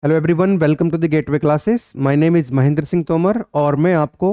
Hello everyone, welcome to the gateway classes. My name is Mahendra Singh Tomar और मैं आपको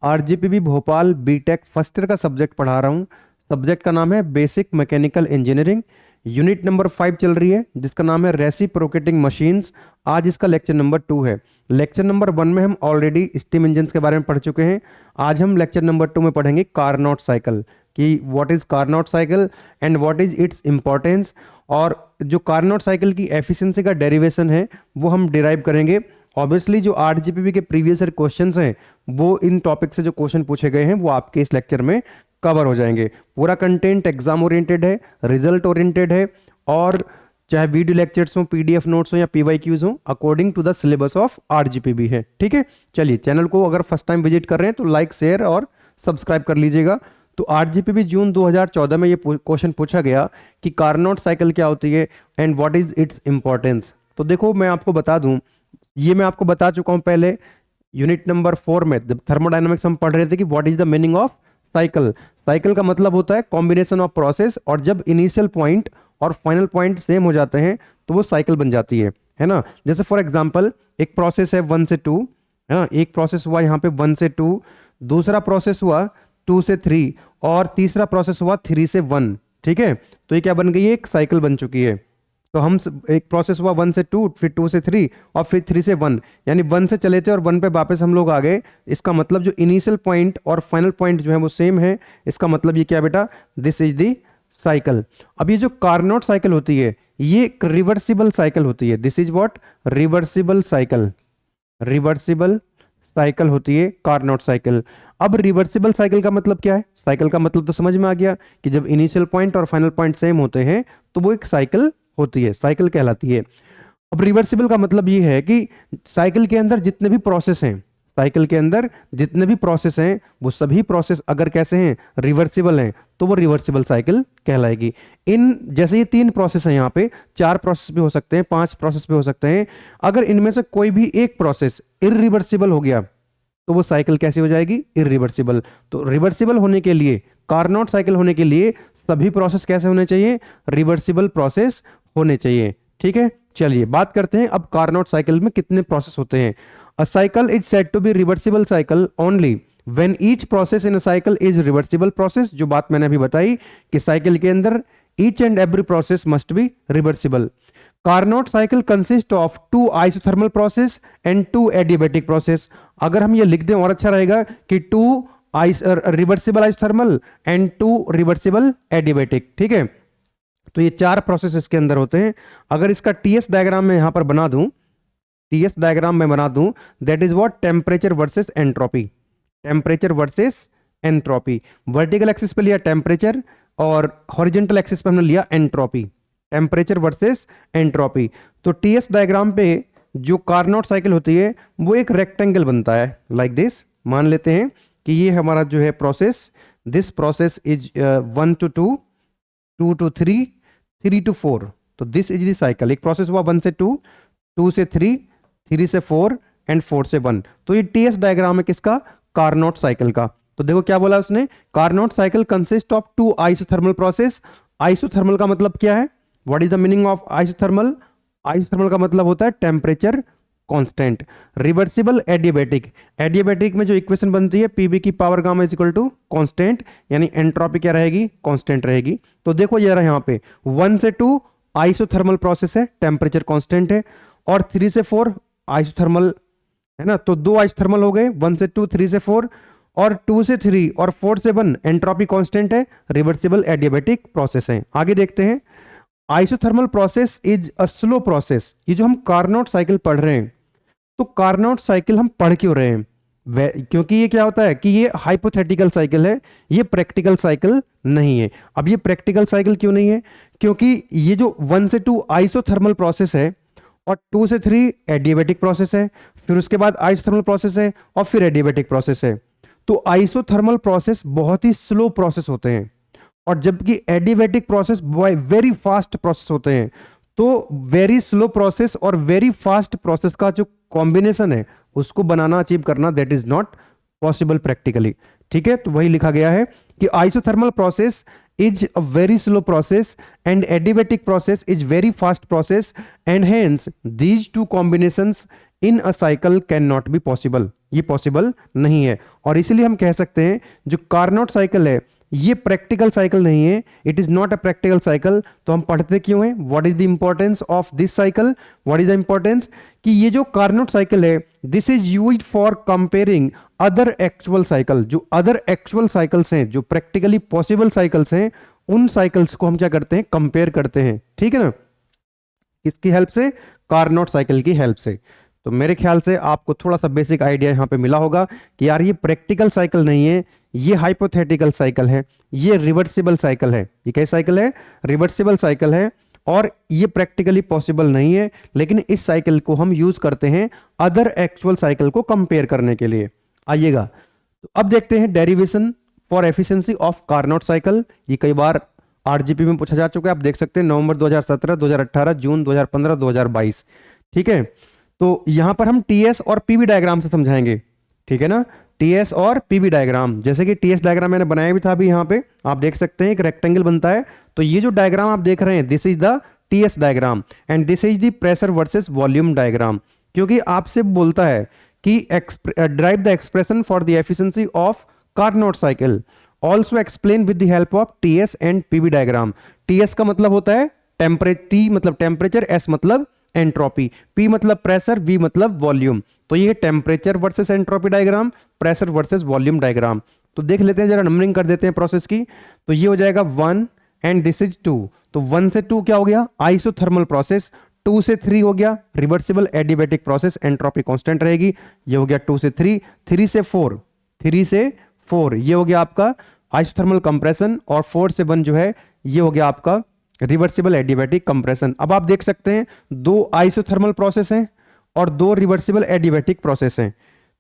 RGPV Bhopal BTech first year का subject पढ़ा रहा हूँ। सब्जेक्ट का नाम है basic mechanical engineering. Unit number 5 चल रही है जिसका नाम है रेसिप्रोकेटिंग मशीन्स। आज इसका लेक्चर नंबर 2 है। लेक्चर नंबर 1 में हम ऑलरेडी स्टीम इंजन्स के बारे में पढ़ चुके हैं। आज हम लेक्चर नंबर 2 में पढ़ेंगे कारनोट साइकिल कि what is Carnot cycle and what is its importance, और जो कारनोट साइकिल की एफिशिएंसी का डेरिवेशन है वो हम डिराइव करेंगे। ऑब्वियसली जो आरजीपीवी के प्रीवियस ईयर क्वेश्चंस हैं वो इन टॉपिक से जो क्वेश्चन पूछे गए हैं वो आपके इस लेक्चर में कवर हो जाएंगे। पूरा कंटेंट एग्जाम ओरिएंटेड है, रिजल्ट ओरिएंटेड है, और चाहे वीडियो लेक्चर्स हो, पीडीएफ नोट्स हो या पीवाईक्यूज हो, according to the syllabus of RGPV है। ठीक है, चलिए चैनल को अगर फर्स्ट टाइम विजिट कर रहे हैं तो लाइक, शेयर और सब्सक्राइब कर लीजिएगा। तो आरजीपीवी जून 2014 में ये क्वेश्चन पूछा गया कि कारनोट साइकिल क्या होती है and what is its importance. तो देखो मैं आपको बता दूं, ये मैं आपको बता चुका हूं पहले यूनिट नंबर 4 में जब थर्मोडायनामिक्स हम पढ़ रहे थे कि what is the meaning of cycle. Cycle का मतलब होता है कॉम्बिनेशन ऑफ प्रोसेस, और जब इनिशियल पॉइंट और फाइनल पॉइंट सेम हो जाते हैं तो वो साइकिल बन जाती है ना। जैसे फॉर एग्जाम्पल एक प्रोसेस है 1 से 2, है ना, एक प्रोसेस हुआ यहाँ पे 1 से 2, दूसरा प्रोसेस हुआ 2 से 3, और तीसरा प्रोसेस हुआ 3 से 1। ठीक है, तो ये क्या बन गई है, एक साइकिल बन चुकी है। तो हम एक प्रोसेस हुआ 1 से 2, फिर 2 से 3 और फिर 3 से 1, यानी 1 से चले थे और 1 पे वापस हम लोग आ गए। इसका मतलब जो इनिशियल पॉइंट और फाइनल पॉइंट जो है वो सेम है। इसका मतलब ये क्या बेटा, दिस इज द साइकिल। अब ये जो कारनोट साइकिल होती है ये एक रिवर्सिबल साइकिल होती है। This is what, reversible cycle. Reversible cycle होती है कारनोट साइकिल। अब रिवर्सिबल साइकिल का मतलब क्या है, साइकिल का मतलब तो समझ में आ गया कि जब इनिशियल पॉइंट और फाइनल पॉइंट सेम होते हैं तो वो एक साइकिल होती है, साइकिल कहलाती है। अब रिवर्सिबल का मतलब ये है कि साइकिल के अंदर जितने भी प्रोसेस हैं, साइकिल के अंदर जितने भी प्रोसेस हैं वो सभी प्रोसेस अगर कैसे हैं, रिवर्सिबल हैं, तो वो रिवर्सिबल साइकिल कहलाएगी। इन जैसे ये 3 प्रोसेस हैं, यहाँ पे 4 प्रोसेस भी हो सकते हैं, 5 प्रोसेस भी हो सकते हैं। अगर इनमें से कोई भी एक प्रोसेस इरिवर्सिबल हो गया तो वो साइकिल कैसी हो जाएगी, इरिवर्सिबल। तो रिवर्सिबल होने के लिए, कारनोट साइकिल होने के लिए सभी प्रोसेस कैसे होने चाहिए, रिवर्सिबल प्रोसेस होने चाहिए। ठीक है, चलिए बात करते हैं अब कारनोट साइकिल में कितने प्रोसेस होते हैं। A cycle is said to be reversible cycle only when each process in a cycle is reversible process. जो बात मैंने अभी बताई कि साइकिल के अंदर each and every process must be reversible. Carnot cycle consist of 2 isothermal process and 2 adiabatic process. अगर हम ये लिख दें और अच्छा रहेगा कि 2 reversible isothermal and 2 reversible adiabatic. ठीक है, तो ये 4 प्रोसेस इसके अंदर होते हैं। अगर इसका टीएस डायग्राम में यहां पर बना दूं, टीएस डायग्राम में बना दूं, that is what, temperature versus entropy. Temperature versus entropy. Vertical axis पे लिया टेम्परेचर और हॉरिजॉन्टल एक्सिस पे हमने लिया एंट्रोपी। Temperature versus entropy. तो टीएस डायग्राम पे जो कारनोट साइकिल होती है वो एक रेक्टेंगल बनता है लाइक दिस। मान लेते हैं कि ये हमारा जो है process, this process is 1 to 2, 2 to 3, 3 to 4। तो दिस इज द साइकिल। एक प्रोसेस हुआ 1 से 2, 2 से 3, 3 से 4 एंड 4 से 1। तो ये टीएस डायग्राम है किसका, कारनोट साइकिल का। तो देखो क्या बोला उसने, Carnot cycle consist of 2 isothermal process. Isothermal का मतलब क्या है, what is the meaning of isothermal. Isothermal का मतलब होता है temperature constant. Reversible adiabatic. Adiabatic में जो इक्वेशन बनती है पीवी की power gamma is equal to constant, यानी एंट्रोपी क्या रहेगी, कांस्टेंट रहेगी। तो देखो ये रहा यहाँ पे 1 से 2 आइसोथर्मल प्रोसेस है, टेम्परेचर कांस्टेंट है, और 3 से 4 आइसोथर्मल है ना। तो 2 आइसोथर्मल हो गए, 1 से 2, 3 से 4, और 2 से 3 और 4 से 1 एंट्रोपी कांस्टेंट है, रिवर्सिबल एडियाबैटिक प्रोसेस है। आगे देखते हैं, isothermal process is a slow process. ये जो हम कारनोट साइकिल पढ़ रहे हैं, तो कारनोट साइकिल हम पढ़ क्यों रहे हैं, क्योंकि ये क्या होता है कि ये हाइपोथेटिकल साइकिल है, ये प्रैक्टिकल साइकिल नहीं है। अब ये प्रैक्टिकल साइकिल क्यों नहीं है, क्योंकि ये जो 1 से 2 आइसोथर्मल प्रोसेस है और 2 से 3 एडियाबैटिक प्रोसेस है, फिर उसके बाद आइसोथर्मल प्रोसेस है और फिर एडियाबैटिक प्रोसेस है। तो आइसोथर्मल प्रोसेस बहुत ही स्लो प्रोसेस होते हैं, और जबकि adiabatic process very fast process होते हैं। तो वेरी स्लो प्रोसेस और वेरी फास्ट प्रोसेस का जो कॉम्बिनेशन है उसको बनाना, अचीव करना, that is not possible practically. ठीक है, तो वही लिखा गया है कि isothermal process is a very slow process and adiabatic process is very fast process, and hence these two combinations in a cycle cannot be possible. ये पॉसिबल नहीं है, और इसीलिए हम कह सकते हैं जो कार्नोट साइकिल है ये प्रैक्टिकल साइकिल नहीं है, it is not a practical cycle. तो हम पढ़ते क्यों हैं, what is the importance of this cycle, what is the importance कि ये जो कार्नोट साइकिल है this is used for comparing other actual cycle. जो अदर एक्चुअल साइकिल्स हैं, जो प्रैक्टिकली पॉसिबल साइकिल्स हैं, उन साइकिल्स को हम क्या करते हैं, कंपेयर करते हैं. ठीक है ना, किसकी हेल्प से, कार्नोट साइकिल की हेल्प से. तो मेरे ख्याल से आपको थोड़ा सा बेसिक आइडिया यहाँ पे मिला होगा कि यार ये प्रैक्टिकल साइकिल नहीं है, ये हाइपोथेटिकल साइकिल है, ये रिवर्सिबल साइकिल है. ये कैसी साइकिल है, रिवर्सिबल साइकिल है, और ये प्रैक्टिकली पॉसिबल नहीं है, लेकिन इस साइकिल को हम यूज करते हैं अदर एक्चुअल साइकिल को कंपेयर करने के लिए. आइएगा, तो अब देखते हैं derivation for efficiency of Carnot cycle. ये कई बार आरजीपी में पूछा जा चुका है, आप देख सकते हैं नवंबर 2017, 2018, जून 2015, 2022. ठीक है, तो यहां पर हम टीएस और पीवी डायग्राम से समझाएंगे. ठीक है ना, टीएस और पीवी डायग्राम. जैसे कि टीएस डायग्राम मैंने बनाया भी था अभी, यहाँ पे आप देख सकते हैं एक रेक्टेंगल बनता है. तो ये जो डायग्राम आप देख रहे हैं this is the TS diagram and this is the pressure versus volume diagram. क्योंकि आपसे बोलता है कि derive the expression for the efficiency of Carnot cycle, also explain with the help of TS and PV diagram. टीएस का मतलब होता है टी मतलब टेम्परेचर, एस मतलब एंट्रोपी, पी मतलब प्रेशर, वी मतलब वॉल्यूम. तो ये temperature versus entropy diagram, pressure versus volume diagram. तो देख लेते हैं, जरा नंबरिंग कर देते हैं प्रोसेस की. तो ये हो जाएगा 1 एंड दिस इज 2. तो 1 से 2 क्या हो गया, आइसोथर्मल प्रोसेस. 2 से 3 हो गया reversible adiabatic process, entropy constant रहेगी. ये हो गया 2 से 3. 3 से 4, 3 से 4 ये हो गया आपका आइसोथर्मल कंप्रेशन, और 4 से 1 जो है ये हो गया आपका रिवर्सिबल एडियाबैटिक कंप्रेशन. अब आप देख सकते हैं 2 आइसोथर्मल प्रोसेस हैं और 2 रिवर्सिबल एडियाबैटिक प्रोसेस हैं.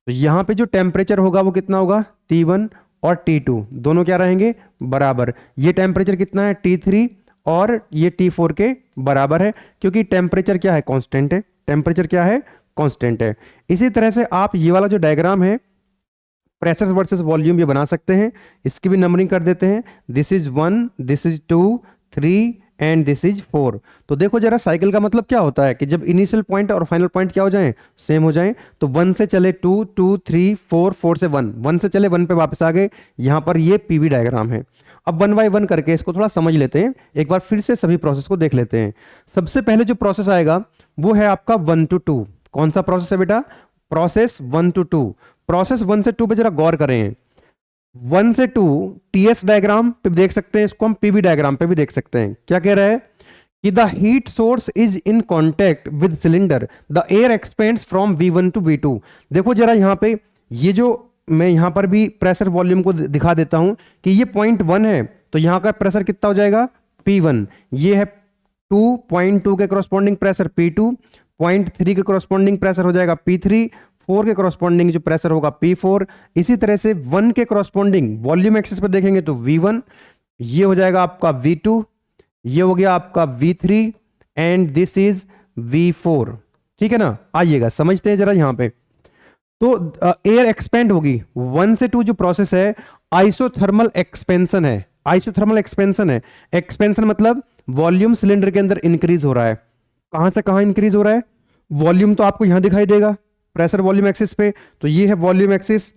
तो यहां पे जो टेम्परेचर होगा वो कितना होगा, T1 और T2 दोनों क्या रहेंगे, बराबर. ये टेम्परेचर कितना है, T3, और ये T4 के बराबर है, क्योंकि टेम्परेचर क्या है, कांस्टेंट है. टेम्परेचर क्या है, कांस्टेंट है. इसी तरह से आप ये वाला जो डायग्राम है प्रेशर वर्सेस वॉल्यूम ये बना सकते हैं. इसकी भी नंबरिंग कर देते हैं. This is 1, this is 2, 3 and this is 4. तो देखो जरा साइकिल का मतलब क्या होता है कि जब इनिशियल पॉइंट और फाइनल पॉइंट क्या हो जाएं, सेम हो जाएं. तो 1 से चले 2, 2, 3, 4, 4 से 1, 1 से चले 1 पे वापस आ गए. यहां पर ये पीवी डायग्राम है. अब 1 बाय 1 करके इसको थोड़ा समझ लेते हैं. एक बार फिर से सभी प्रोसेस को देख लेते हैं. सबसे पहले जो प्रोसेस आएगा वो है आपका 1 to 2. कौन सा प्रोसेस है बेटा, प्रोसेस 1 to 2. प्रोसेस 1 से 2 पे जरा गौर करें. 1 से 2 टीएस डायग्राम पे देख सकते हैं, इसको हम पीवी डायग्राम पे भी देख सकते हैं. क्या कह रहा है कि the heat source is in contact with cylinder, the air expends from V1 to V2. देखो जरा यहाँ पे, ये जो मैं यहाँ पर भी प्रेशर वॉल्यूम को दिखा देता हूं कि ये पॉइंट 1 है, तो यहाँ का प्रेशर कितना हो जाएगा, P1. ये है 2.2 के कॉरस्पॉन्डिंग प्रेशर P2, 0.3 के कॉरस्पॉन्डिंग प्रेशर हो जाएगा P3, 4 के कॉरस्पॉन्डिंग जो प्रेशर होगा P4. इसी तरह से 1 के कॉरस्पॉन्डिंग वॉल्यूम एक्सिस पर देखेंगे तो V1, ये हो जाएगा आपका V2, ये हो गया आपका V3 and this is V4. ठीक है ना, आइएगा समझते हैं जरा यहां पे. तो एयर एक्सपेंड होगी. 1 से 2 जो प्रोसेस है आइसोथर्मल एक्सपेंशन है. आइसोथर्मल एक्सपेंशन है. एक्सपेंशन मतलब वॉल्यूम सिलेंडर के अंदर इंक्रीज हो रहा है. कहां से कहां इंक्रीज हो रहा है, वॉल्यूम तो आपको यहां दिखाई देगा प्रेशर वॉल्यूम एक्सिस पे. तो ये है वॉल्यूम एक्सिस.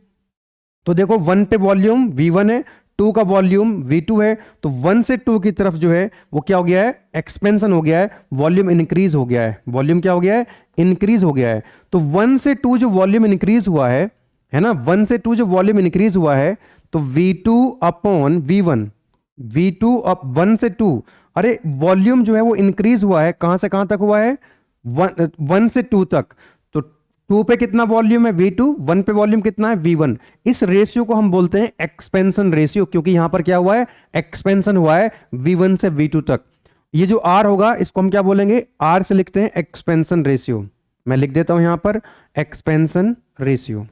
तो देखो 1 पे वॉल्यूम V1 है, 2 का वॉल्यूम V2 है. तो 1 से 2 की तरफ जो है वो क्या हो गया है, एक्सपेंशन हो गया है, वॉल्यूम इंक्रीज हो गया है. वॉल्यूम क्या हो गया है, इंक्रीज हो गया है. तो 1 से 2 जो वॉल्यूम इंक्रीज हुआ है ना, 1 से 2 जो वॉल्यूम इंक्रीज हुआ है तो V2 upon V1, V2 up 1 से 2. अरे वॉल्यूम जो है वो इंक्रीज हुआ है, कहां से कहां तक हुआ है, 1 से 2 तक. तो 2 पे कितना वॉल्यूम है V2, 1 पे वॉल्यूम कितना है V1. इस रेशियो को हम बोलते हैं एक्सपेंशन रेशियो, क्योंकि यहां पर क्या हुआ है, एक्सपेंशन हुआ है V1 से V2 तक. ये जो R होगा इसको हम क्या बोलेंगे, R से लिखते हैं एक्सपेंशन रेशियो. मैं लिख देता हूं यहां पर एक्सपेंशन रेशियो.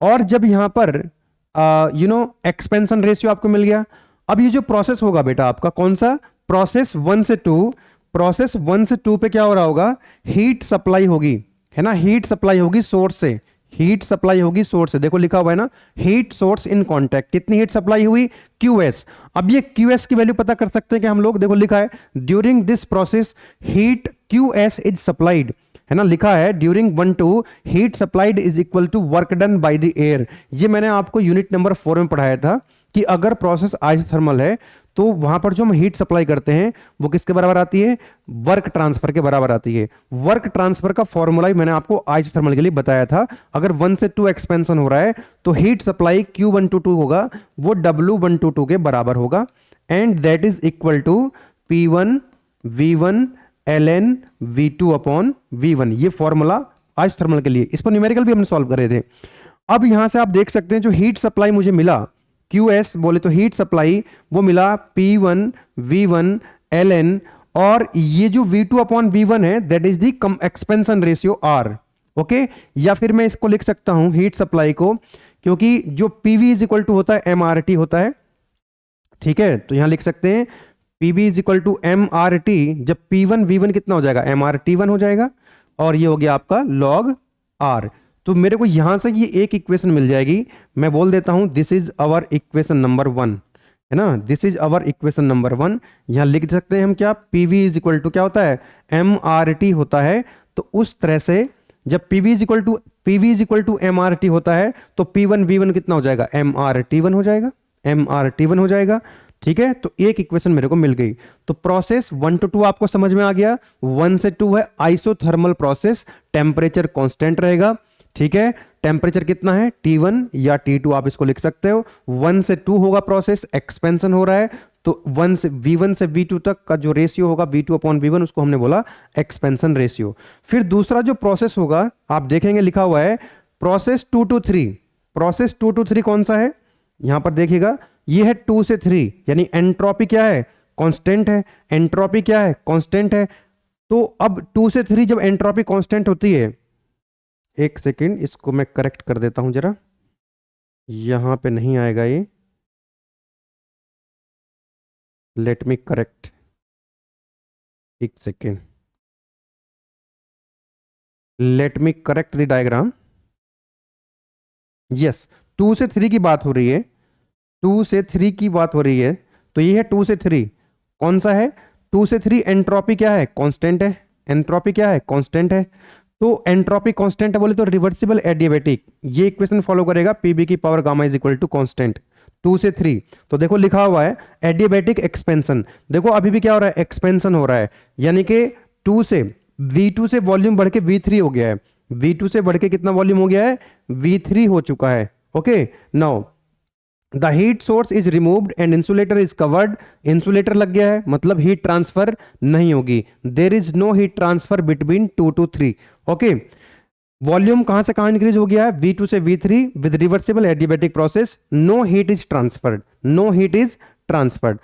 और जब यहां पर एक्सपेंशन रेशियो आपको मिल गया, अब ये जो प्रोसेस होगा बेटा आपका कौन सा, प्रोसेस 1 से 2. प्रोसेस 1 से 2 पे क्या हो रहा होगा, हीट सप्लाई होगी, है ना, हीट सप्लाई होगी सोर्स से. हीट सप्लाई होगी सोर्स से, देखो लिखा हुआ है ना, हीट सोर्स इन कांटेक्ट, कितनी हीट सप्लाई हुई, QS। अब ये QS की वैल्यू पता कर सकते हैं कि हम लोग, देखो लिखा है during this process heat QS is supplied, है ना, लिखा है during 1 to heat supplied is equal to work done by the air. ये मैंने आपको यूनिट नंबर 4 में पढ़ाया था कि अगर प्रोसेस आइसोथर्मल है तो वहां पर जो हम हीट सप्लाई करते हैं वो किसके बराबर आती है, वर्क ट्रांसफर के बराबर आती है। वर्क ट्रांसफर का फॉर्मूला ही मैंने आपको आइसोथर्मल के लिए बताया था। अगर 1 से 2 एक्सपेंशन हो रहा है तो हीट सप्लाई Q122 होगा वो W122 के बराबर होगा, and that is equal to P1 V1 ln V2 upon V1। ये फॉर्मूला आइसोथर्मल के लिए, इस पर न्यूमेरिकल भी हमने सॉल्व करे थे। अब यहां से आप देख सकते हैं जो हीट सप्लाई मुझे मिला QS बोले तो हीट सप्लाई वो मिला P1 V1 ln, और ये जो V2 अपॉन V1 है that is the expansion ratio R। Okay, या फिर मैं इसको लिख सकता हूं हीट सप्लाई को, क्योंकि जो PV इज इक्वल टू होता है MRT होता है, ठीक है, तो यहां लिख सकते हैं PV is equal to MRT। जब P1 V1 कितना हो जाएगा, MRT1 हो जाएगा, और ये हो गया आपका log R। तो मेरे को यहां से ये एक इक्वेशन मिल जाएगी, मैं बोल देता हूं this is our equation number 1, है ना, this is our equation number 1। यहां लिख सकते हैं हम क्या, PV इज इक्वल टू क्या होता है, MRT होता है। तो उस तरह से जब PV is equal to MRT होता है तो P1 V1 कितना हो जाएगा, MRT1 हो जाएगा, MRT1 हो जाएगा, ठीक है। तो एक इक्वेशन मेरे को मिल गई। तो प्रोसेस 1 to 2 आपको समझ में आ गया। 1 से 2 है आइसोथर्मल प्रोसेस, टेम्परेचर कांस्टेंट रहेगा, ठीक है। टेम्परेचर कितना है, T1 या T2 आप इसको लिख सकते हो। 1 से 2 होगा प्रोसेस, एक्सपेंशन हो रहा है, तो V1 से V2 तक का जो रेशियो होगा V2 अपॉन V1 उसको हमने बोला एक्सपेंशन रेशियो। फिर दूसरा जो प्रोसेस होगा आप देखेंगे लिखा हुआ है प्रोसेस 2 to 3। प्रोसेस 2 to 3 कौन सा है, यहां पर देखिएगा ये है 2 से 3, यानी एंट्रोपी क्या है, कांस्टेंट है, एंट्रोपी क्या है, कांस्टेंट है। तो अब 2 से 3 जब एंट्रोपी कांस्टेंट होती है, एक सेकेंड इसको मैं करेक्ट कर देता हूं जरा, यहां पे नहीं आएगा ये, लेट मी करेक्ट, एक second, let me correct the diagram. Yes, 2 से 3 की बात हो रही है, 2 से 3 की बात हो रही है, तो ये है 2 से 3, कौन सा है, 2 से 3 एंट्रोपी क्या है, कांस्टेंट है, एंट्रोपी क्या है, कांस्टेंट है। तो एंट्रोपी कांस्टेंट है बोले तो रिवर्सिबल एडियाबेटिक, ये इक्वेशन फॉलो करेगा, पीबी की power gamma is equal to constant 2 से 3। तो देखो लिखा हुआ है एडियाबेटिक एक्सपेंशन, देखो अभी भी क्या हो रहा है, एक्सपेंशन हो रहा है, यानी कि 2 से V2 से वॉल्यूम बढ़ के V3 हो गया है, V2 से बढ़ के कितना वॉल्यूम हो गया है, V3 हो चुका है। Okay, now the heat source is removed and insulator is covered, insulator लग गया है मतलब हीट ट्रांसफर नहीं होगी, there is no heat transfer between 2 to 3। Okay, volume कहां से कहां इंक्रीज हो गया है, V2 से V3 with reversible adiabatic process, no heat is transferred, no heat is transferred.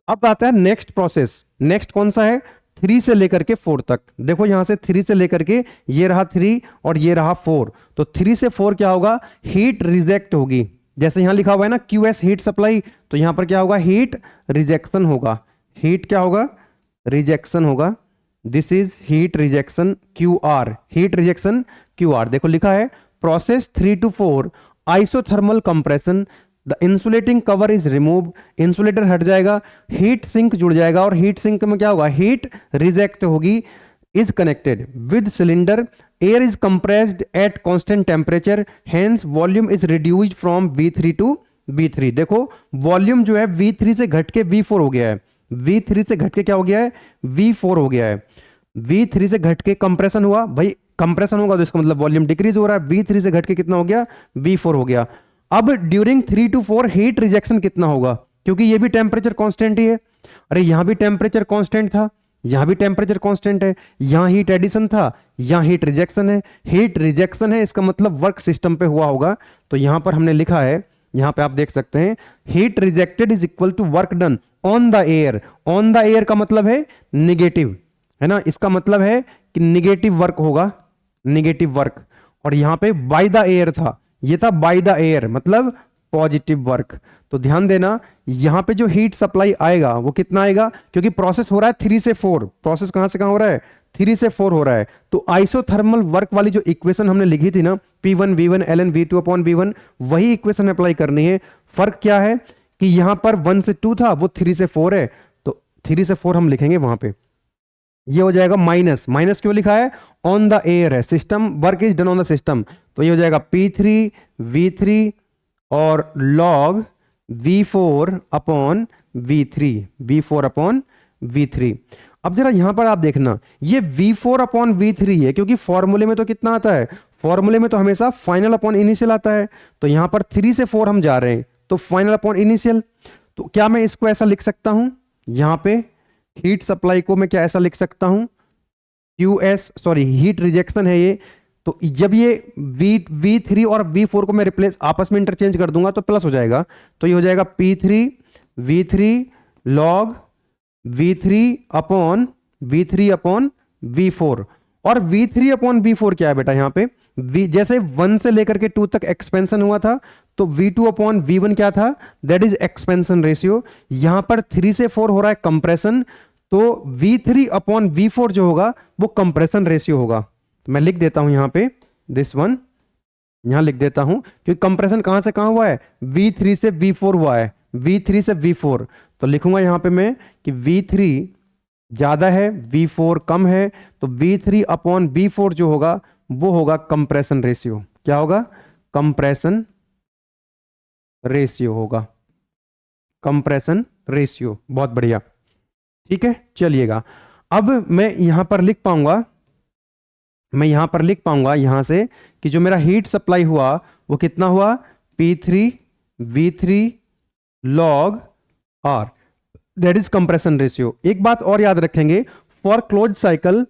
अब आता है नेक्स्ट प्रोसेस, नेक्स्ट कौन सा है, 3 से लेकर के 4 तक। देखो यहां से 3 से लेकर के ये रहा 3 और ये रहा 4, तो 3 से 4 क्या होगा, हीट रिजेक्ट होगी, जैसे यहां लिखा हुआ है ना QS हीट सप्लाई, तो यहां पर क्या होगा, हीट रिजेक्शन होगा, हीट क्या होगा, रिजेक्शन होगा, this is heat rejection QR, heat rejection QR। देखो लिखा है process 3 to 4 isothermal compression, the insulating cover is remove, insulator हट जाएगा, हीट सिंक जुड़ जाएगा, और हीट सिंक में क्या होगा, हीट रिजेक्ट होगी, is connected with cylinder, air is compressed at constant temperature, hence volume is reduced from V3 to V3। देखो वॉल्यूम जो है V3 से घट के V4 हो गया है, V3 से घट के क्या हो गया है, V4 हो गया है। V3 से घट के कंप्रेशन हुआ, भाई कंप्रेशन होगा तो इसका मतलब वॉल्यूम डिक्रीज हो रहा है, V3 से घट के कितना हो गया, V4 हो गया। अब ड्यूरिंग 3 to 4 हीट रिजेक्शन कितना होगा, क्योंकि ये भी टेम्परेचर कांस्टेंट ही है, अरे यहां भी टेम्परेचर कांस्टेंट था, यहां भी टेम्परेचर कांस्टेंट है, यहां हीट एडिशन था, यहां हीट रिजेक्शन है, हीट रिजेक्शन है इसका मतलब वर्क सिस्टम पे हुआ होगा, तो यहां पर हमने लिखा है, यहां पे आप देख सकते हैं heat rejected is equal to work done on the air. On the air का मतलब है निगेटिव, है ना, इसका मतलब है कि निगेटिव वर्क होगा, निगेटिव वर्क, और यहां पे बाय द एयर था, ये था बाय द एयर मतलब पॉजिटिव वर्क। तो ध्यान देना यहां पे जो हीट सप्लाई आएगा वो कितना आएगा, क्योंकि प्रोसेस हो रहा है 3 से 4, प्रोसेस कहां से कहां हो रहा है, 3 से 4 हो रहा है। तो आइसोथर्मल वर्क वाली जो इक्वेशन हमने लिखी थी ना, P1 V1 ln V2 upon V1, वही इक्वेशन अप्लाई करनी है। फर्क क्या है कि यहां पर 1 से 2 था, वो 3 से 4 है, तो 3 से 4 हम लिखेंगे वहां पे। ये हो जाएगा माइनस, माइनस क्यों लिखा है, ऑन द एयर है, system work is done on the system, तो ये हो जाएगा P3 V3 और log V4 upon V3, V4 upon V3। अब जरा यहां पर आप देखना, ये V4 अपॉन V3 है, क्योंकि फॉर्मूले में तो कितना आता है, फॉर्मूले में तो हमेशा फाइनल अपॉन इनिशियल आता है। तो यहां पर 3 से 4 हम जा रहे हैं, तो फाइनल अपॉन इनिशियल। तो क्या मैं इसको ऐसा लिख सकता हूं, यहां पे हीट सप्लाई को मैं क्या ऐसा लिख सकता हूं, QS, सॉरी हीट रिजेक्शन है ये, तो जब ये V3 और V4 को मैं रिप्लेस आपस में इंटरचेंज कर दूंगा तो प्लस हो जाएगा, तो ये हो जाएगा P3 V3 log V3 upon V4। और V3 अपॉन V4 क्या है बेटा, यहां पे जैसे 1 से लेकर के 2 तक एक्सपेंशन हुआ था, तो V2 अपॉन V1 क्या था, दैट इज एक्सपेंशन रेशियो। यहां पर 3 से 4 हो रहा है कंप्रेशन, तो V3 अपॉन V4 जो होगा वो कंप्रेशन रेशियो होगा। तो मैं लिख देता हूं यहां पे दिस वन, यहां लिख देता हूं, क्योंकि कंप्रेशन कहां से कहां हुआ है, V3 से V4 हुआ है, V3 से V4। तो लिखूंगा यहां पे मैं कि V3 ज्यादा है, V4 कम है, तो V3 अपॉन V4 जो होगा वो होगा कंप्रेशन रेशियो। क्या होगा, कंप्रेशन रेशियो होगा, कंप्रेशन रेशियो। बहुत बढ़िया, ठीक है। चलिएगा, अब मैं यहां पर लिख पाऊंगा, मैं यहां पर लिख पाऊंगा यहां से कि जो मेरा हीट सप्लाई हुआ वो कितना हुआ, P3 V3 log R, that is compression ratio. एक बात और याद रखेंगे, for close cycle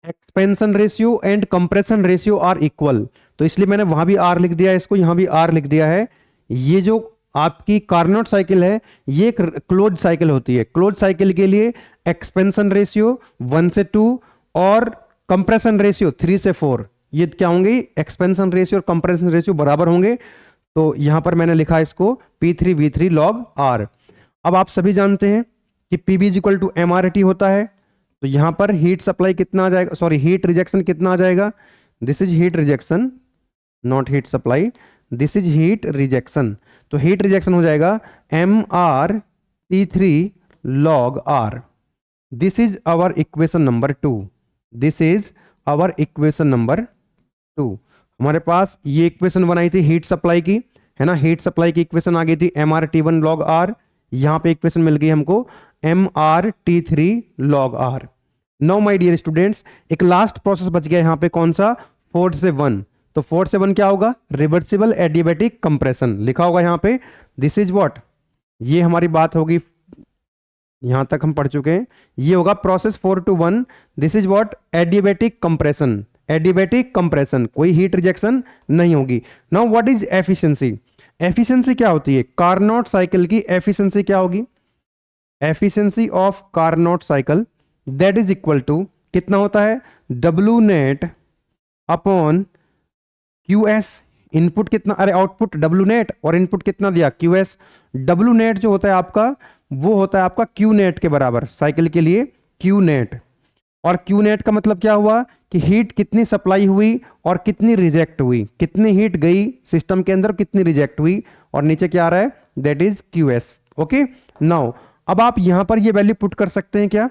expansion ratio and compression ratio are equal, तो इसलिए मैंने वहां भी आर लिख दिया है, इसको यहां भी आर लिख दिया है। ये जो आपकी कार्नोट साइकिल है ये एक क्लोज साइकिल होती है, क्लोज साइकिल के लिए एक्सपेंशन रेशियो 1 से 2 और कंप्रेशन रेशियो 3 से 4, ये क्या होंगे, एक्सपेंशन रेशियो और कंप्रेशन रेशियो बराबर होंगे। तो यहां पर मैंने लिखा इसको P3 V3 log R। अब आप सभी जानते हैं कि PB is equal to MRT होता है, तो यहां पर हीट सप्लाई कितना आ जाएगा, सॉरी हीट रिजेक्शन कितना आ जाएगा, this is heat rejection not heat supply, this is heat rejection. तो हीट रिजेक्शन हो जाएगा MRT3 log R। This is our equation number 2, this is our equation number 2। हमारे पास ये इक्वेशन बनाई थी हीट सप्लाई की, है ना, हीट सप्लाई की इक्वेशन आ गई थी MRT1 log R। यहां पे इक्वेशन मिल गई हमको MRT3 log R। Now my dear students, एक लास्ट प्रोसेस बच गया यहां पे, कौन सा, 4 से 1। तो 4 से 1 क्या होगा, रिवर्सिबल एडियाबैटिक कंप्रेशन लिखा होगा यहां पे, दिस इज व्हाट, ये हमारी बात होगी, यहां तक हम पढ़ चुके हैं, ये होगा process 4 to 1, this is what, adiabatic compression, adiabatic compression, कोई हीट रिजेक्शन नहीं होगी। Now what is efficiency, efficiency क्या होती है, कार्नोट साइकिल की एफिशिएंसी क्या होगी, efficiency of Carnot cycle that is equal to कितना होता है, W net upon QS, input कितना, अरे आउटपुट W नेट और इनपुट कितना दिया QS। W नेट जो होता है आपका वो होता है आपका Q नेट के बराबर, साइकिल के लिए Q नेट। और Q नेट का मतलब क्या हुआ कि हीट कितनी सप्लाई हुई और कितनी रिजेक्ट हुई, कितनी हीट गई सिस्टम के अंदर, कितनी रिजेक्ट हुई, और नीचे क्या आ रहा है, that is QS। Okay, now अब आप यहां पर ये वैल्यू पुट कर सकते हैं, क्या,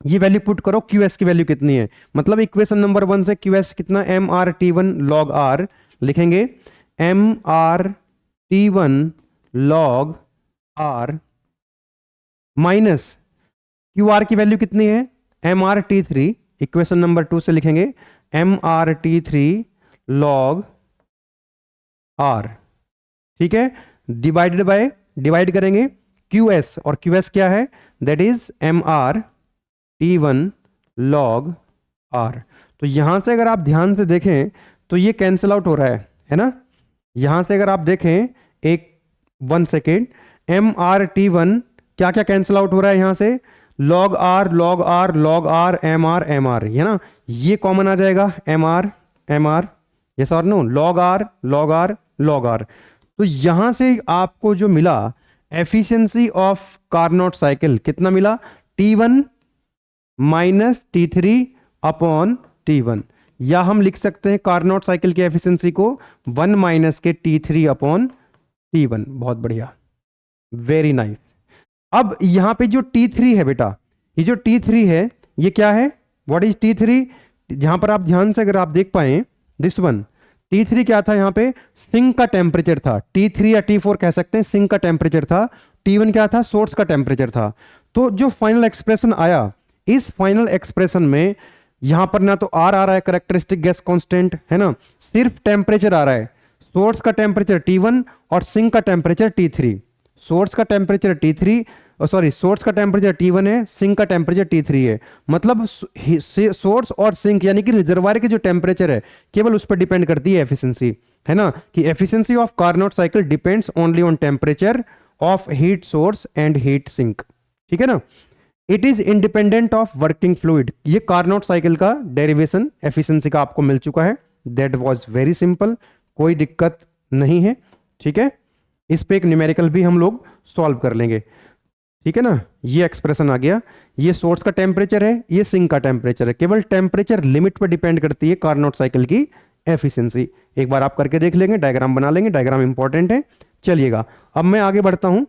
ये वैल्यू पुट करो, QS की वैल्यू कितनी है, मतलब इक्वेशन नंबर 1 से QS कितना, MRT1 log R लिखेंगे, MRT1 log R minus QR की वैल्यू कितनी है, MRT3, इक्वेशन नंबर 2 से लिखेंगे MRT3 log R, ठीक है, डिवाइडेड बाय, डिवाइड करेंगे QS, और QS क्या है, that is MRT1 log R। तो यहां से अगर आप ध्यान से देखें तो ये कैंसिल आउट हो रहा है ना, यहां से अगर आप देखें, एक 1 सेकेंड, MRT1 क्या क्या कैंसिल आउट हो रहा है यहां से, log R log R log R MR MR, है ना, ये कॉमन आ जाएगा, MR MR, यस और no, log R log R log R। तो यहां से आपको जो मिला एफिशिएंसी ऑफ कार्नोट साइकिल कितना मिला, T1 minus T3 upon T1, या हम लिख सकते हैं कार्नोट साइकिल की एफिशिएंसी को 1 माइनस के T3 अपॉन T1। बहुत बढ़िया, वेरी नाइस। अब यहां पे जो T3 है बेटा, ये जो T3 है ये क्या है, व्हाट इज T3? जहां पर आप ध्यान से अगर आप देख पाए, दिस वन T3 क्या था, यहां पे सिंक का टेम्परेचर था। T3 या T4 कह सकते हैं, सिंक का टेम्परेचर था। T1 क्या था, सोर्स का टेम्परेचर था। तो जो फाइनल एक्सप्रेशन आया, इस फाइनल एक्सप्रेशन में यहां पर ना तो आर आ रहा है करेक्टरिस्टिक गैस कांस्टेंट, है ना, सिर्फ टेम्परेचर आ रहा है। सोर्स का टेम्परेचर T1 और सिंक का टेम्परेचर T3। सोर्स का टेम्परेचर T3, सॉरी सोर्स का टेम्परेचर T1 है, सिंक का टेम्परेचर T3 है। मतलब सोर्स और सिंक यानी कि रिजर्वायर के जो टेम्परेचर है केवल उस पर डिपेंड करती है एफिशिएंसी, है ना, कि efficiency of Carnot cycle depends only on temperature of heat source and heat sink. ठीक है ना, it is independent of working fluid. ये कार्नोट साइकिल का डेरिवेशन एफिशिएंसी का आपको मिल चुका है। दैट वाज वेरी सिंपल, कोई दिक्कत नहीं है। ठीक है, इस पे एक न्यूमेरिकल भी हम लोग सॉल्व कर लेंगे। ठीक है ना, ये एक्सप्रेशन आ गया। ये सोर्स का टेम्परेचर है, ये सिंक का टेम्परेचर है। केवल टेम्परेचर लिमिट पर डिपेंड करती है कार्नोट साइकिल की एफिशिएंसी। एक बार आप करके देख लेंगे, डायग्राम बना लेंगे, डायग्राम इंपॉर्टेंट है। चलिएगा, अब मैं आगे बढ़ता हूं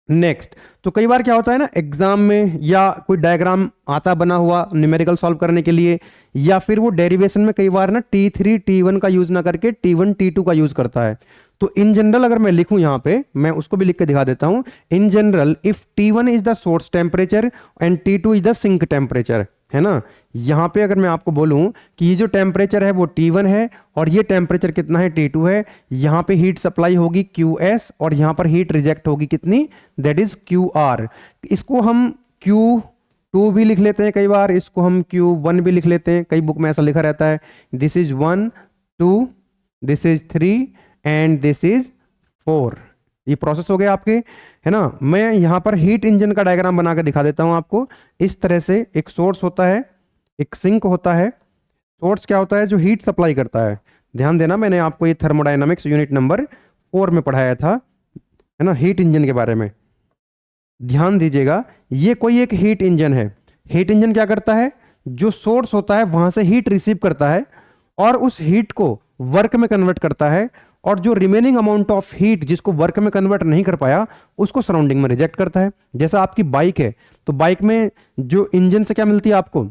नेक्स्ट। तो कई बार क्या होता है ना एग्जाम में, या कोई डायग्राम आता बना हुआ न्यूमेरिकल सॉल्व करने के लिए, या फिर वो डेरिवेशन में कई बार ना T3 T1 का यूज ना करके T1 T2 का यूज करता है। तो इन जनरल अगर मैं लिखूं यहां पे, मैं उसको भी लिख के दिखा देता हूं। In general if T1 is the source temperature and T2 is the sink temperature, है ना, यहां पे अगर मैं आपको बोलूं कि ये जो टेम्परेचर है वो T1 है और ये टेम्परेचर कितना है, T2 है। यहां पे हीट सप्लाई होगी QS और यहां पर हीट रिजेक्ट होगी कितनी, दैट इज QR। इसको हम Q2 भी लिख लेते हैं, कई बार इसको हम Q1 भी लिख लेते हैं, कई बुक में ऐसा लिखा रहता है। This is 1 2, this is 3 and this is 4। ये प्रोसेस हो गया आपके, है ना। मैं यहां पर हीट इंजन का डायग्राम बनाकर दिखा देता हूं आपको। इस तरह से एक सोर्स होता है, एक सिंक होता है। सोर्स क्या होता है, जो हीट सप्लाई करता है। ध्यान देना, मैंने आपको ये थर्मोडायनामिक्स यूनिट नंबर 4 में पढ़ाया था, है ना, हीट इंजन के बारे में। ध्यान दीजिएगा, ये कोई एक हीट इंजन है। हीट इंजन क्या करता है, जो सोर्स होता है वहां से हीट रिसीव करता है और उस हीट को वर्क में कन्वर्ट करता है, और जो रिमेनिंग अमाउंट ऑफ हीट जिसको वर्क में कन्वर्ट नहीं कर पाया उसको सराउंडिंग में रिजेक्ट करता है। जैसा आपकी बाइक है, तो बाइक में जो इंजन से क्या मिलती है आपको,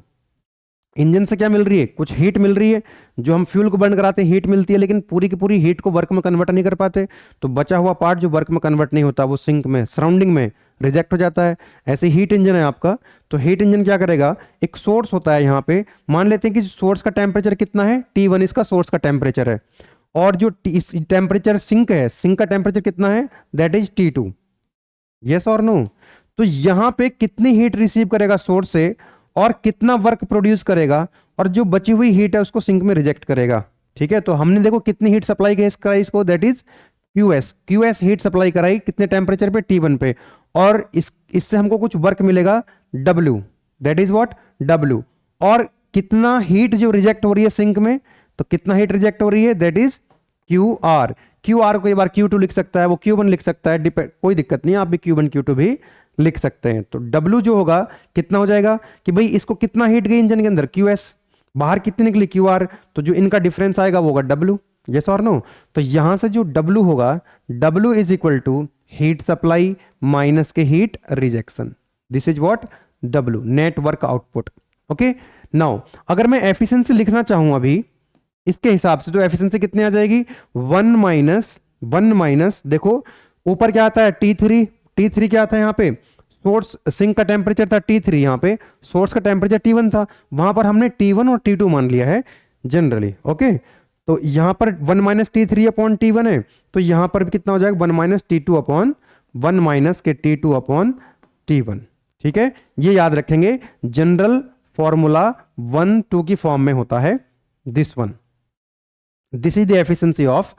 इंजन से क्या मिल रही है, कुछ हीट मिल रही है। जो हम फ्यूल को बर्न कराते हैं हीट मिलती है, लेकिन पूरी की पूरी हीट को वर्क में कन्वर्ट नहीं कर पाते। तो बचा हुआ पार्ट जो वर्क में कन्वर्ट नहीं होता वो सिंक में, सराउंडिंग में रिजेक्ट हो जाता है। ऐसे हीट इंजन है आपका। तो हीट इंजन क्या करेगा, एक सोर्स होता है यहाँ पे, मान लेते हैं कि सोर्स का टेम्परेचर कितना है, T1 इसका सोर्स का टेम्परेचर है, और जो टेम्परेचर सिंक है, सिंक का टेम्परेचर कितना है, दैट इज T2। यस और नो। तो यहां पे कितनी हीट रिसीव करेगा सोर्स से और कितना वर्क प्रोड्यूस करेगा, और जो बची हुई हीट है उसको सिंक में रिजेक्ट करेगा। ठीक है, तो हमने देखो कितनी हीट सप्लाई कराई इसको, that is QS heat supply कराई कितने टेम्परेचर पे, T1 पे, और इससे हमको कुछ वर्क मिलेगा W, that is what, W। और कितना हीट जो रिजेक्ट हो रही है सिंक में, तो कितना हीट रिजेक्ट हो रही है, दैट इज QR। को एक बार Q2 लिख सकता है, वो Q1 लिख सकता है, कोई दिक्कत नहीं, आप भी Q1 Q2 भी लिख सकते हैं। तो W जो होगा कितना हो जाएगा कि भाई इसको कितना हीट गई इंजन के अंदर, QS, बाहर कितनी निकली, QR। तो जो इनका डिफरेंस आएगा वो होगा W। यस और नो। तो यहां से जो W होगा, W is equal to heat supply minus के heat rejection. This is what, W, net work output. Okay, now अगर मैं एफिशिएंसी लिखना चाहूं अभी इसके हिसाब से, तो एफिशिएंसी कितनी आ जाएगी, 1 माइनस देखो ऊपर क्या आता है, T3 क्या आता है यहाँ पे, सोर्स सिंक का टेम्परेचर था T3, यहाँ पे सोर्स का टेम्परेचर T1 था, वहां पर हमने T1 और T2 मान लिया है जनरली। ओके, तो यहां पर 1 माइनस T3 अपॉन T1 है, तो यहां पर भी कितना हो जाएगा, 1 माइनस T2 अपॉन 1 माइनस के T2 अपॉन T1। ठीक है, ये याद रखेंगे, जनरल फॉर्मूला 1 2 की फॉर्म में होता है this one. This is the efficiency of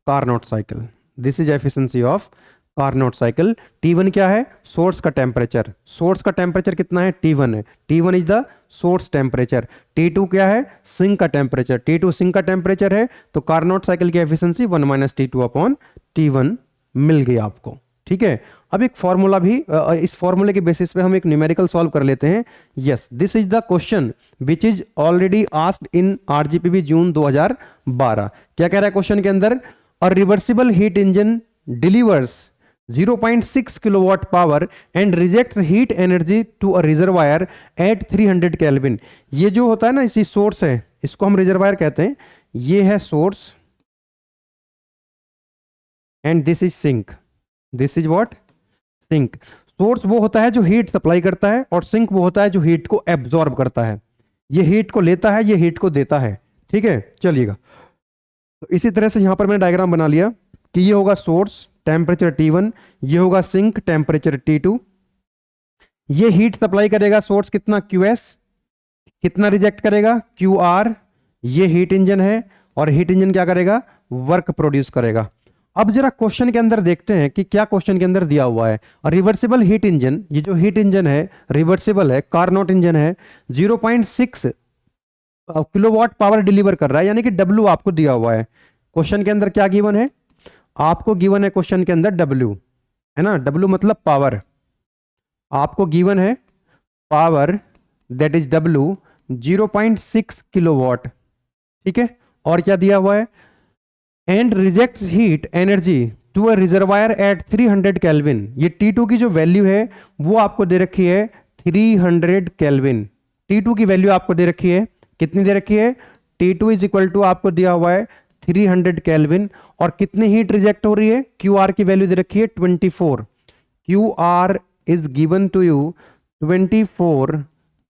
Carnot cycle, this is efficiency of Carnot cycle. T1 क्या है, सोर्स का टेम्परेचर, सोर्स का टेम्परेचर कितना है, T1 है, T1 is the source temperature. T2 क्या है, सिंक का टेम्परेचर, T2 सिंक का टेम्परेचर है। तो कार्नोट साइकिल की efficiency 1 minus T2 upon T1 मिल गई आपको। ठीक है। अब एक फॉर्मूला भी इस फॉर्मूले के बेसिस पे हम एक न्यूमेरिकल सॉल्व कर लेते हैं। Yes, this is the question which is already asked in RGPV June 2012। क्या कह रहा है क्वेश्चन के अंदर? A reversible heat engine delivers 0.6 kilowatt power and rejects heat energy to a reservoir at 300 kelvin. ये जो होता है ना, इसी सोर्स है, इसको हम रिजर्वायर कहते हैं। ये है source and this is sink. This is what? Sink. Source वो होता है जो हीट सप्लाई करता है, और सिंक वो होता है जो हीट को एब्जॉर्ब करता है। ये हीट को लेता है, ये हीट को देता है। ठीक है, चलिएगा। तो इसी तरह से यहां पर मैंने डायग्राम बना लिया कि ये होगा सोर्स टेम्परेचर T1, ये होगा सिंक टेम्परेचर T2। ये हीट सप्लाई करेगा सोर्स कितना? QS। कितना रिजेक्ट करेगा? QR। ये हीट इंजन है, और हीट इंजन क्या करेगा? वर्क प्रोड्यूस करेगा। अब जरा क्वेश्चन के अंदर देखते हैं कि क्या क्वेश्चन के अंदर दिया हुआ है। रिवर्सिबल हीट इंजन, ये जो हीट इंजन है रिवर्सिबल है, कार्नोट इंजन है, 0.6 किलोवाट पावर डिलीवर कर रहा है, यानी कि W आपको दिया हुआ है। क्वेश्चन के अंदर क्या गिवन है? आपको गिवन है क्वेश्चन के अंदर W, है ना? W मतलब पावर। आपको गिवन है power, that is W 0.6 kilowatt. ठीक है, और क्या दिया हुआ है? And rejects heat energy to a reservoir at 300 kelvin. ये T2 की जो वैल्यू है वो आपको दे रखी है 300 केल्विन। T2 की वैल्यू आपको दे रखी है, कितनी दे रखी है? T2 इज इक्वल टू आपको दिया हुआ है 300 केल्विन। और कितनी हीट रिजेक्ट हो रही है? QR की वैल्यू दे रखी है 24। QR is given to you 24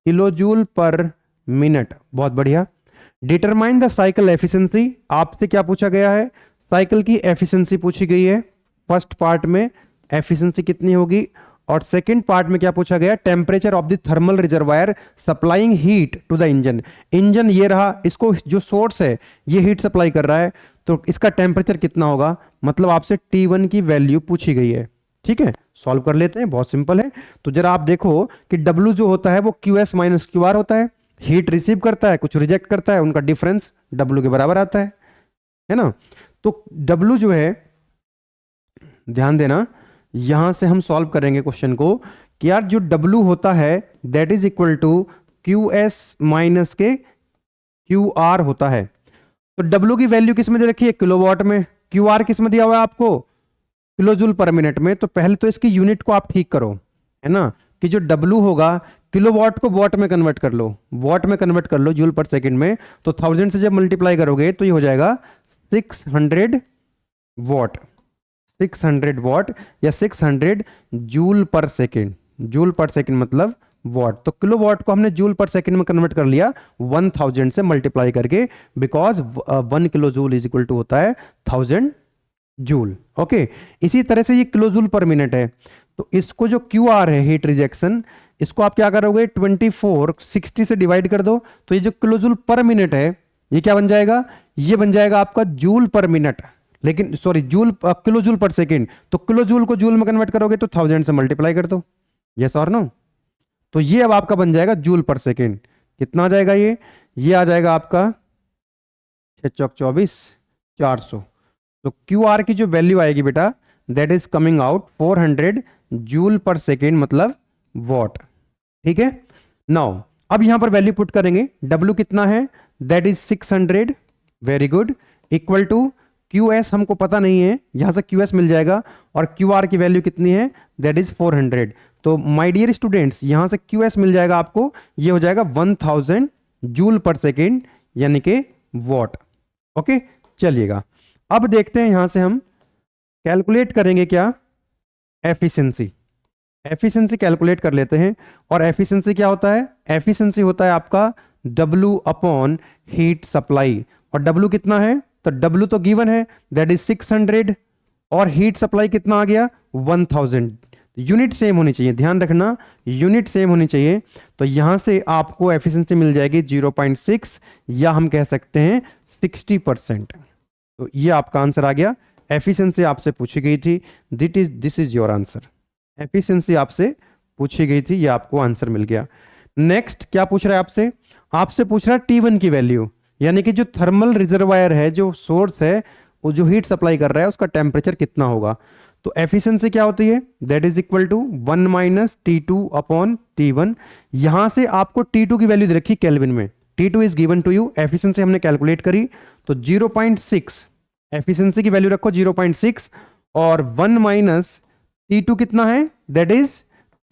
kilojoule पर मिनट। बहुत बढ़िया। डिटरमाइन द साइकिल एफिशिएंसी, आपसे क्या पूछा गया है? साइकिल की एफिशिएंसी पूछी गई है। फर्स्ट पार्ट में एफिशिएंसी कितनी होगी, और सेकंड पार्ट में क्या पूछा गया? Temperature of the thermal reservoir supplying heat to the engine. Engine ये रहा, इसको जो सोर्स है ये हीट सप्लाई कर रहा है, तो इसका टेम्परेचर कितना होगा? मतलब आपसे T1 की वैल्यू पूछी गई है। ठीक है, सॉल्व कर लेते हैं, बहुत सिंपल है। तो जरा आप देखो कि W जो होता है वो QS माइनस QR होता है। हीट रिसीव करता है, कुछ रिजेक्ट करता है, उनका डिफरेंस W के बराबर आता है ना? तो W जो है, ध्यान देना, यहां से हम सॉल्व करेंगे क्वेश्चन को कि यार जो W होता है that is equal to QS minus के QR होता है। तो W की वैल्यू किस में दे रखी है? किलोवाट में। QR किस में दिया हुआ है आपको? किलोजूल पर मिनट में। तो पहले तो इसकी यूनिट को आप ठीक करो, है ना, कि जो W होगा किलोवाट को वॉट में कन्वर्ट कर लो, वॉट में कन्वर्ट कर लो जूल पर सेकंड में। तो 1000 से जब मल्टीप्लाई करोगे तो ये हो जाएगा 600 वॉट, 600 वॉट या 600 जूल पर सेकंड। जूल पर सेकंड मतलब वॉट। तो किलोवाट को हमने जूल पर सेकंड में कन्वर्ट कर लिया 1000 से मल्टीप्लाई करके, because 1 kilo joule is equal to होता है 1000 जूल। ओके, इसी तरह से ये किलो जूल पर मिनट है। तो इसको जो QR है हीट रिजेक्शन, इसको आप क्या करोगे? 24 60 से डिवाइड कर दो, तो ये जो किलो जूल पर मिनट है ये क्या बन जाएगा? ये बन जाएगा आपका जूल पर मिनट, लेकिन सॉरी जूल किलो जूल पर सेकेंड। तो किलो जूल को जूल में कन्वर्ट करोगे तो 1000 से मल्टीप्लाई कर दो। यस और नो? तो ये अब आपका बन जाएगा जूल पर सेकेंड। कितना आ जाएगा ये आ जाएगा आपका 6 चौक 24 400। तो QR की जो वैल्यू आएगी बेटा that is coming out 400 joule पर सेकेंड मतलब वॉट। ठीक है, नाउ अब यहां पर वैल्यू पुट करेंगे। W कितना है? That is 600। Very good. Equal to QS हमको पता नहीं है, यहां से QS मिल जाएगा, और QR की वैल्यू कितनी है? That is 400। तो माय डियर स्टूडेंट्स, यहां से QS मिल जाएगा आपको, ये हो जाएगा 1000 जूल पर सेकेंड यानी कि वॉट। ओके, चलिएगा अब देखते हैं यहां से हम कैलकुलेट करेंगे क्या? एफिशिएंसी। एफिशिएंसी कैलकुलेट कर लेते हैं। और एफिशिएंसी क्या होता है? एफिशिएंसी होता है आपका W अपॉन हीट सप्लाई। और W कितना है? तो W तो गिवन है दैट इज 600, और हीट सप्लाई कितना आ गया? 1000। यूनिट सेम होनी चाहिए, ध्यान रखना यूनिट सेम होनी चाहिए। तो यहां से आपको एफिशिएंसी मिल जाएगी 0.6, या हम कह सकते हैं 60%। तो ये आपका आंसर आ गया। एफिशिएंसी आपसे पूछी गई थी, this is your answer. Efficiency आपसे पूछी गई थी, ये आपको आंसर मिल गया। नेक्स्ट क्या पूछ रहा है आपसे? आपसे पूछ रहा है T1 की वैल्यू, यानी कि जो थर्मल रिजर्वायर है, जो सोर्स है, वो जो हीट सप्लाई कर रहा है उसका टेम्परेचर कितना होगा। तो एफिशिएंसी क्या होती है, that is equal to 1 minus T2 upon T1। यहां से आपको T2 की वैल्यू दे रखी केल्विन में, T2 is given to you, efficiency हमने कैलकुलेट करी तो 0.6, एफिशिएंसी की वैल्यू रखो 0.6 और 1 माइनस T2 कितना है, दैट इज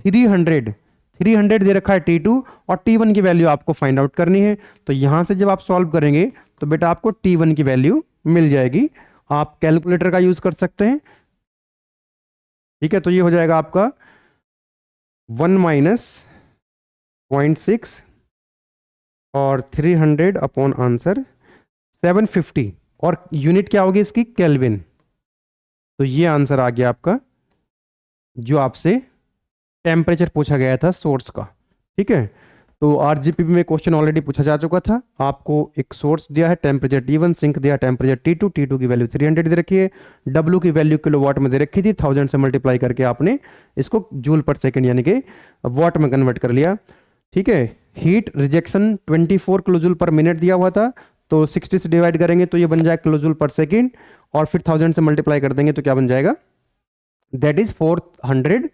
300 दे रखा है T2 और T1 की वैल्यू आपको फाइंड आउट करनी है। तो यहां से जब आप सॉल्व करेंगे तो बेटा आपको T1 की वैल्यू मिल जाएगी, आप कैलकुलेटर का यूज कर सकते हैं। ठीक है, तो ये हो जाएगा आपका 1 माइनस 0.6 और 300 अपॉन आंसर 750 और यूनिट क्या होगी इसकी, केल्विन। तो ये आंसर आ गया आपका जो आपसे टेम्परेचर पूछा गया था सोर्स का। ठीक है, तो आरजीपीवी में क्वेश्चन ऑलरेडी पूछा जा चुका था, आपको एक सोर्स दिया है टेम्परेचर T1, सिंक दिया टेम्परेचर T2, T2 की वैल्यू 300 दे रखी है, W की वैल्यू किलोवाट में दे रखी थी, 1000 से मल्टीप्लाई करके आपने इसको जूल पर सेकंड यानी कि वाट में कन्वर्ट कर लिया। ठीक है, हीट रिजेक्शन 24 किलोजूल पर मिनट दिया हुआ था, तो 60 से डिवाइड करेंगे तो ये बन जाएगा किलोजूल पर सेकेंड और फिर 1000 से मल्टीप्लाई कर देंगे तो क्या बन जाएगा, दैट इज 400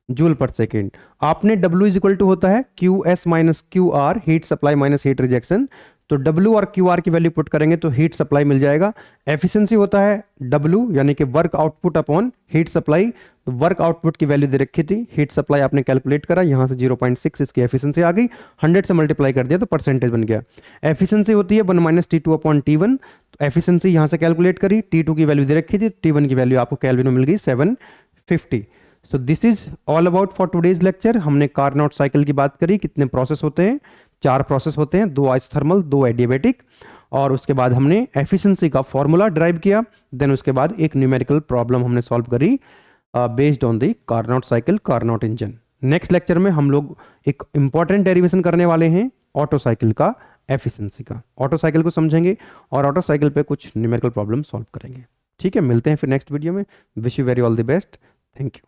जूल पर सेकेंड। आपने W इज इक्वल टू होता है QS minus QR, heat supply minus heat rejection, तो W और QR की वैल्यू पुट करेंगे तो हीट सप्लाई मिल जाएगा। एफिशिएंसी होता है W यानी कि work output upon heat supply, तो वर्क आउटपुट की वैल्यू दे रखी थी, हीट सप्लाई आपने कैलकुलेट करा, यहां से 0.6 इसकी एफिशिएंसी आ गई, 100 से मल्टीप्लाई कर दिया तो परसेंटेज बन गया। एफिशिएंसी होती है 1 माइनस T2 अपॉन T1, तो एफिशिएंसी यहां से कैलकुलेट करी, T2 की वैल्यू दे रखी थी, T1 की वैल्यू आपको केल्विन में मिल गई 750। So this is all about for today's lecture. हमने कार्नोट साइकिल की बात करी, कितने प्रोसेस होते हैं, 4 प्रोसेस होते हैं, 2 आइसोथर्मल 2 एडियाबेटिक, और उसके बाद हमने एफिशिएंसी का फॉर्मूला ड्राइव किया, देन उसके बाद एक न्यूमेरिकल प्रॉब्लम हमने सॉल्व करी based on the Carnot cycle, Carnot engine. Next lecture में हम लोग एक इंपॉर्टेंट डेरिवेशन करने वाले हैं ऑटो साइकिल का, एफिशिएंसी का। ऑटो साइकिल को समझेंगे और ऑटो साइकिल पे कुछ न्यूमेरिकल प्रॉब्लम सॉल्व करेंगे। ठीक है, मिलते हैं फिर नेक्स्ट वीडियो में। Wish you very all the best, thank you.